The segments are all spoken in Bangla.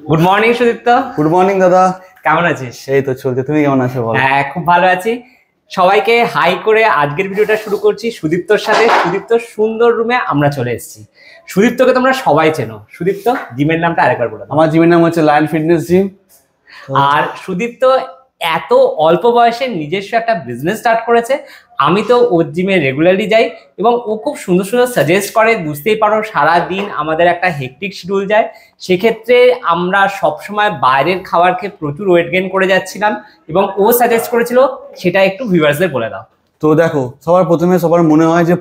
Good morning Sudipta. Good morning দাদা, কেমন আছিস? এই তো চলছে, তুমি কেমন আছো বল? হ্যাঁ, খুব ভালো আছি। সবাইকে হাই করে আজকের ভিডিওটা শুরু করছি সুদীপ্তর সাথে। সুদীপ্তর সুন্দর রুমে আমরা চলে এসেছি। সুদীপ্তকে তোমরা সবাই চেনো। সুদীপ্ত, জিমের নামটা আরেকবার বলো। আমার জিমের নাম হচ্ছে লায়ন ফিটনেস জিম। আর সুদীপ্ত এত অল্প বয়সে নিজস্ব একটা বিজনেস স্টার্ট করেছে। আমি তো ওর জিমে রেগুলারলি যাই এবং ও খুব সুন্দর সুন্দর সাজেস্ট করে। বুঝতেই পারো সারাদিন আমাদের একটা হেক্টিক শিডিউল যায়, সেক্ষেত্রে আমরা সবসময় বাইরের খাবার খেয়ে প্রচুর ওয়েট গেইন করে যাচ্ছিলাম এবং ও সাজেস্ট করেছিল, সেটা একটু ভিউয়ার্সদের বলে দাও। তো দেখো, সবার মনে হয় যে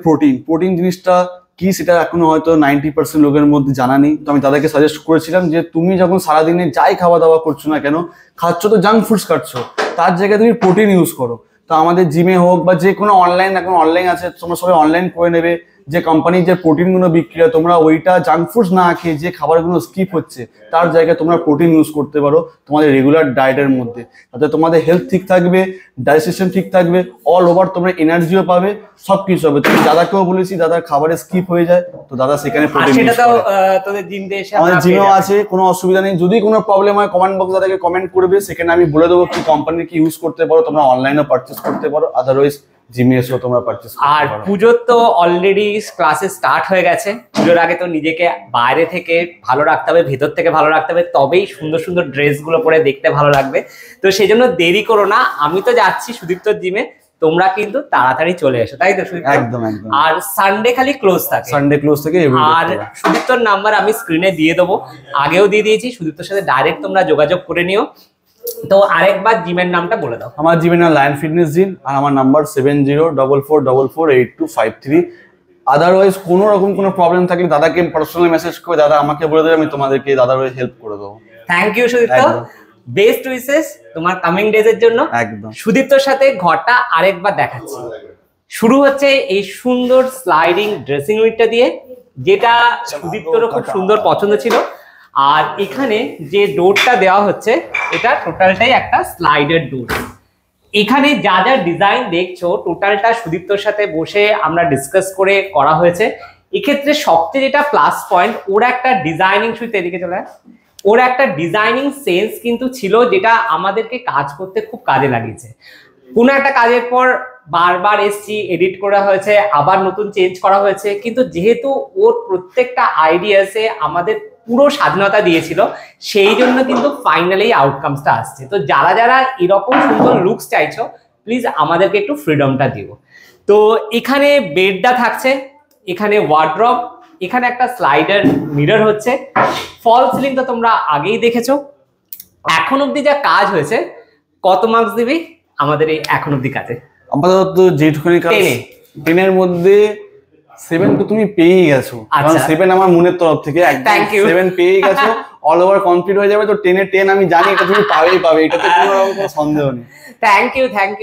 প্রোটিন জিনিসটা কি, সেটা এখনো হয়তো 90% লোকের মধ্যে জানা নেই। তো আমি তাদেরকে সাজেস্ট করেছিলাম যে তুমি যখন সারাদিনে যাই খাওয়া দাওয়া করছো না কেন, খাচ্ছ তো জাঙ্ক ফুডস খাচ্ছ, তার জায়গায় তুমি প্রোটিন ইউজ করো। তো আমাদের জিমে হোক বা যে কোনো এখন অনলাইন আছে, তোমরা সবাই অনলাইন করে নেবে। যে কোম্পানির যে প্রোটিনগুলো বিক্রি হয়, তোমরা ওইটা জাঙ্ক ফুডস না খেয়ে যে খাবারগুলো স্কিপ হচ্ছে, তার জায়গায় তোমরা প্রোটিন ইউজ করতে পারো তোমাদের রেগুলার ডায়েটের মধ্যে। তাতে তোমাদের হেলথ ঠিক থাকবে, ডাইজেশন ঠিক থাকবে, অল ওভার তোমরা এনার্জিও পাবে, সবকিছু হবে। তুমি দাদাকেও বলেছি, দাদার খাবারে স্কিপ হয়ে যায়, তো দাদা সেখানে প্রোটিন ইউজ করে। তোদের জিমে এসে আমাদের জিমেও আছে, কোনো অসুবিধা নেই। যদি কোনো প্রবলেম হয় কমেন্ট বক্সে দাদাকে কমেন্ট করবে, সেখানে আমি বলে দেবো কি কোম্পানির কি ইউজ করতে পারো। তোমরা অনলাইনেও পারচেস করতে পারো, আদারওয়াইজ জিমে এসেও তোমরা পারচেস করতে পারো। আর পুজোর তো অলরেডি ক্লাসে স্টার্ট হয়ে গেছে। পুজোর আগে তো নিজেকে বাইরে থেকে ভালো রাখতে হবে, ভেতর থেকে ভালো রাখতে হবে, তবেই সুন্দর সুন্দর ড্রেসগুলো পরে দেখতে ভালো লাগবে। তো সেই জন্য দেরি করো না, আমি তো যাচ্ছি সুদীপ্তর জিমে, তোমরা কিন্তু তাড়াতাড়ি চলে এসো, তাই তো সুদীপ্ত? একদম একদম। আর সানডে খালি ক্লোজ থাকে, সানডে ক্লোজ থাকে। আর সুদীপ্তর নাম্বার আমি স্ক্রিনে দিয়ে দেবো, আগেও দিয়ে দিয়েছি। সুদীপ্তর সাথে ডাইরেক্ট তোমরা যোগাযোগ করে নিও। তো আরেকবার জিমের নামটা বলে দাও। আমার জিমের নাম লায়ন ফিটনেস জিম, আর আমার নাম্বার 7044448253। আদারওয়াইজ কোনো রকম কোনো প্রবলেম থাকলে দাদাকে পার্সোনালি মেসেজ করে দাদা আমাকে বলে দেবে, আমি তোমাদেরকে দাদার হেল্প করে দেবো। Thank you Sudipta, best wishes তোমার কামিং ডেজ এর জন্য। একদম। সুদীপ্তর সাথে ঘরটা আরেকবার দেখাচ্ছি। শুরু হচ্ছে এই সুন্দর স্লাইডিং ড্রেসিং রুমটা দিয়ে, যেটা সুদীপ্তরও খুব সুন্দর পছন্দ ছিল। আর এখানে যে ডোরটা দেওয়া হচ্ছে, এটা টোটালটাই একটা স্লাইডার ডোর। এখানে যা যা ডিজাইন দেখছো টোটালটা সুদীপ্তর সাথে বসে আমরা ডিসকাস করে করা হয়েছে। এক্ষেত্রে সবচেয়ে যেটা প্লাস পয়েন্ট, ওর একটা ডিজাইনিং সুইতে এদিকে চলে, ওর একটা ডিজাইনিং সেন্স কিন্তু ছিল, যেটা আমাদেরকে কাজ করতে খুব কাজে লাগিয়েছে। কোনো একটা কাজের পর বারবার এসছি, এডিট করা হয়েছে, আবার নতুন চেঞ্জ করা হয়েছে, কিন্তু যেহেতু ওর প্রত্যেকটা আইডিয়াসে আমাদের পুরো স্বাধীনতা দিয়েছিল, সেই জন্য কিন্তু ফাইনালি আউটকামসটা আসছে। তো যারা যারা এরকম সুন্দর লুকস চাইছো, প্লিজ আমাদেরকে একটু ফ্রিডমটা দিও। তো এখানে বেডটা থাকছে, এখানে ওয়ার্ড্রব, এখানে একটা স্লাইডার মিরর হচ্ছে, ফল সিলিং তো তোমরা আগেই দেখেছো। এখন অবধি যা কাজ হয়েছে, কত মার্কস দিবি আমাদের এই এখন অবধি কাজে? আপাতত যেটুকুনি কাজ 10-এর মধ্যে 7 তো তুমি পেয়েই গেছো। কারণ 7 আমার মনের তরফ থেকে একদম 7 পেয়েই গেছো, অল ওভার কমপ্লিট হয়ে যাবে। তো 10-এ 10 আমি জানি, এটা তুমি পাবে, এটাতে কোনো রকম কোনো সন্দেহ নেই। Thank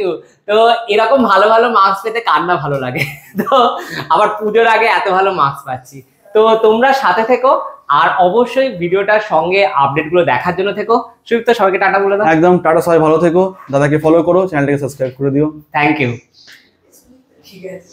you. তো এরকম ভালো ভালো মার্কস পেতে কার না ভালো লাগে। তো আবার পুজোর আগে এত ভালো মার্কস পাচ্ছি। তো তোমরা সাথে থেকো, আর অবশ্যই ভিডিওটার সঙ্গে আপডেটগুলো দেখার জন্য থেকো। সুদীপ্ত, সবাইকে টাটা বলে দাও। একদম টাটা, সবাই ভালো থেকো, দাদাকে ফলো করো, চ্যানেলটাকে সাবস্ক্রাইব করে দিও। Thank you. ঠিক আছে।